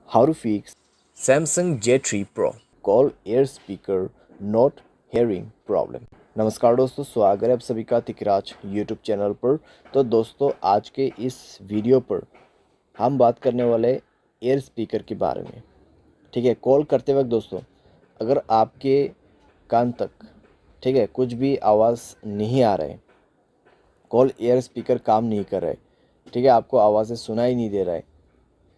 How to fix Samsung J3 Pro Call Air Speaker Not Hearing Problem। नमस्कार दोस्तों, स्वागत है आप सभी का तिकराज यूट्यूब चैनल पर। तो दोस्तों, आज के इस वीडियो पर हम बात करने वाले एयर स्पीकर के बारे में। ठीक है, कॉल करते वक्त दोस्तों, अगर आपके कान तक ठीक है कुछ भी आवाज़ नहीं आ रहा है, कॉल एयर स्पीकर काम नहीं कर रहा है, ठीक है, आपको आवाज़ें सुनाई नहीं दे रहा है,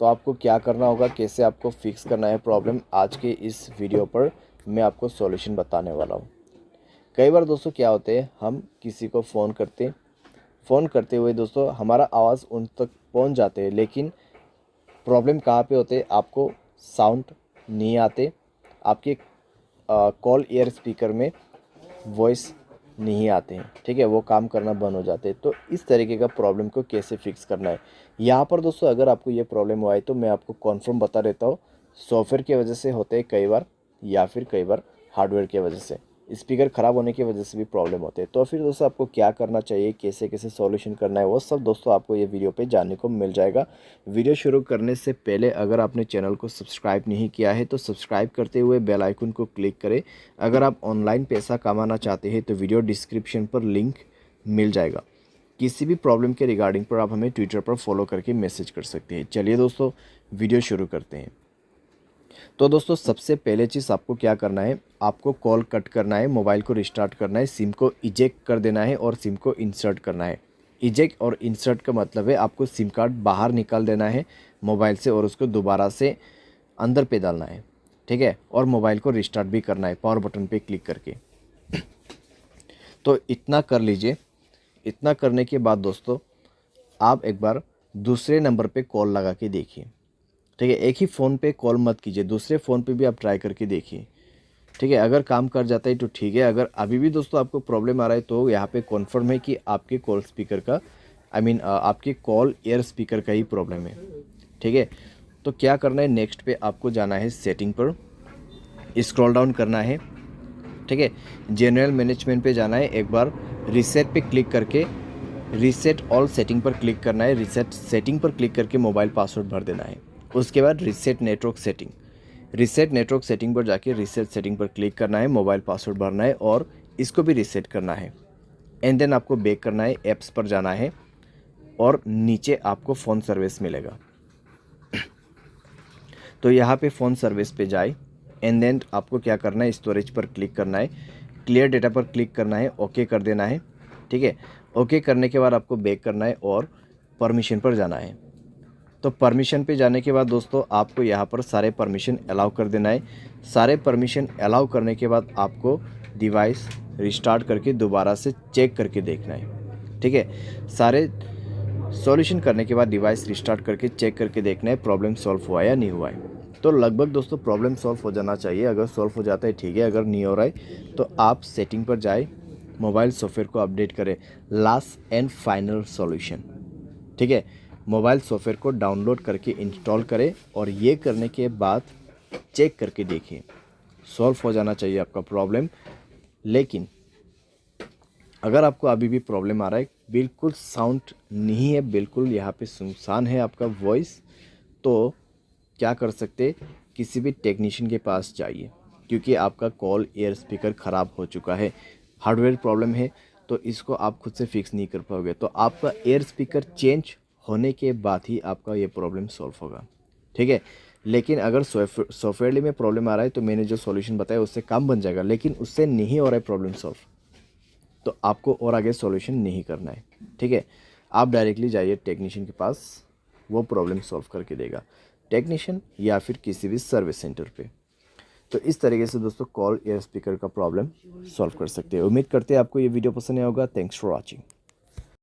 तो आपको क्या करना होगा, कैसे आपको फिक्स करना है प्रॉब्लम, आज के इस वीडियो पर मैं आपको सॉल्यूशन बताने वाला हूँ। कई बार दोस्तों क्या होते हैं, हम किसी को फ़ोन करते हुए दोस्तों हमारा आवाज़ उन तक पहुँच जाते हैं, लेकिन प्रॉब्लम कहाँ पे होते हैं, आपको साउंड नहीं आते, आपके कॉल एयर स्पीकर में वॉइस नहीं आते हैं, ठीक है, वो काम करना बंद हो जाते हैं। तो इस तरीके का प्रॉब्लम को कैसे फिक्स करना है, यहाँ पर दोस्तों अगर आपको ये प्रॉब्लम हुआ है तो मैं आपको कॉन्फर्म बता देता हूँ। सॉफ्टवेयर की वजह से होते हैं कई बार, या फिर कई बार हार्डवेयर की वजह से, स्पीकर ख़राब होने की वजह से भी प्रॉब्लम होते हैं। तो फिर दोस्तों आपको क्या करना चाहिए, कैसे कैसे सॉल्यूशन करना है, वो सब दोस्तों आपको ये वीडियो पे जानने को मिल जाएगा। वीडियो शुरू करने से पहले अगर आपने चैनल को सब्सक्राइब नहीं किया है तो सब्सक्राइब करते हुए बेल आइकन को क्लिक करें। अगर आप ऑनलाइन पैसा कमाना चाहते हैं तो वीडियो डिस्क्रिप्शन पर लिंक मिल जाएगा। किसी भी प्रॉब्लम के रिगार्डिंग पर आप हमें ट्विटर पर फॉलो करके मैसेज कर सकते हैं। चलिए दोस्तों, वीडियो शुरू करते हैं। तो दोस्तों सबसे पहले चीज़ आपको क्या करना है, आपको कॉल कट करना है, मोबाइल को रिस्टार्ट करना है, सिम को इजेक्ट कर देना है और सिम को इंसर्ट करना है। इजेक्ट और इंसर्ट का मतलब है आपको सिम कार्ड बाहर निकाल देना है मोबाइल से और उसको दोबारा से अंदर पे डालना है, ठीक है, और मोबाइल को रिस्टार्ट भी करना है पावर बटन पे क्लिक करके। तो इतना कर लीजिए। इतना करने के बाद दोस्तों आप एक बार दूसरे नंबर पे कॉल लगा के देखिए, ठीक है, एक ही फ़ोन पे कॉल मत कीजिए, दूसरे फ़ोन पे भी आप ट्राई करके देखिए, ठीक है। अगर काम कर जाता है तो ठीक है, अगर अभी भी दोस्तों आपको प्रॉब्लम आ रहा है तो यहाँ पे कॉन्फर्म है कि आपके कॉल स्पीकर का आपके कॉल एयर स्पीकर का ही प्रॉब्लम है, ठीक है। तो क्या करना है, नेक्स्ट पे आपको जाना है सेटिंग पर, स्क्रॉल डाउन करना है, ठीक है, जनरल मैनेजमेंट पे जाना है, एक बार रीसेट पे क्लिक करके रीसेट ऑल सेटिंग पर क्लिक करना है, रीसेट सेटिंग पर क्लिक करके मोबाइल पासवर्ड भर देना है। उसके बाद रीसेट नेटवर्क सेटिंग पर जाके रीसेट सेटिंग पर क्लिक करना है, मोबाइल पासवर्ड भरना है और इसको भी रीसेट करना है। एंड देन आपको बैक करना है, ऐप्स पर जाना है और नीचे आपको फ़ोन सर्विस मिलेगा। तो यहाँ पे फ़ोन सर्विस पे जाए, एंड देन आपको क्या करना है, स्टोरेज पर क्लिक करना है, क्लियर डेटा पर क्लिक करना है, ओके कर देना है, ठीक है। ओके करने के बाद आपको बैक करना है और परमिशन पर जाना है। तो परमिशन पे जाने के बाद दोस्तों आपको यहाँ पर सारे परमिशन अलाउ कर देना है। सारे परमिशन अलाउ करने के बाद आपको डिवाइस रिस्टार्ट करके दोबारा से चेक करके देखना है, ठीक है। सारे सॉल्यूशन करने के बाद डिवाइस रिस्टार्ट करके चेक करके देखना है प्रॉब्लम सॉल्व हुआ या नहीं हुआ है। तो लगभग दोस्तों प्रॉब्लम सॉल्व हो जाना चाहिए। अगर सॉल्व हो जाता है ठीक है, अगर नहीं हो रहा है तो आप सेटिंग पर जाए, मोबाइल सॉफ्टवेयर को अपडेट करें, लास्ट एंड फाइनल सॉल्यूशन, ठीक है। मोबाइल सॉफ्टवेयर को डाउनलोड करके इंस्टॉल करें और ये करने के बाद चेक करके देखिए, सॉल्व हो जाना चाहिए आपका प्रॉब्लम। लेकिन अगर आपको अभी भी प्रॉब्लम आ रहा है, बिल्कुल साउंड नहीं है, बिल्कुल यहाँ पे सुनसान है आपका वॉइस, तो क्या कर सकते, किसी भी टेक्नीशियन के पास जाइए, क्योंकि आपका कॉल एयर स्पीकर ख़राब हो चुका है, हार्डवेयर प्रॉब्लम है, तो इसको आप खुद से फिक्स नहीं कर पाओगे। तो आपका एयर स्पीकर चेंज होने के बाद ही आपका ये प्रॉब्लम सॉल्व होगा, ठीक है। लेकिन अगर सॉफ्टवेयर में प्रॉब्लम आ रहा है तो मैंने जो सॉल्यूशन बताया उससे काम बन जाएगा, लेकिन उससे नहीं हो रहा है प्रॉब्लम सॉल्व, तो आपको और आगे सॉल्यूशन नहीं करना है, ठीक है। आप डायरेक्टली जाइए टेक्नीशियन के पास, वो प्रॉब्लम सॉल्व करके देगा, टेक्नीशियन या फिर किसी भी सर्विस सेंटर पे। तो इस तरीके से दोस्तों कॉल एयर स्पीकर का प्रॉब्लम सॉल्व कर सकते हैं। उम्मीद करते हैं आपको ये वीडियो पसंद आया होगा। Thanks for watching.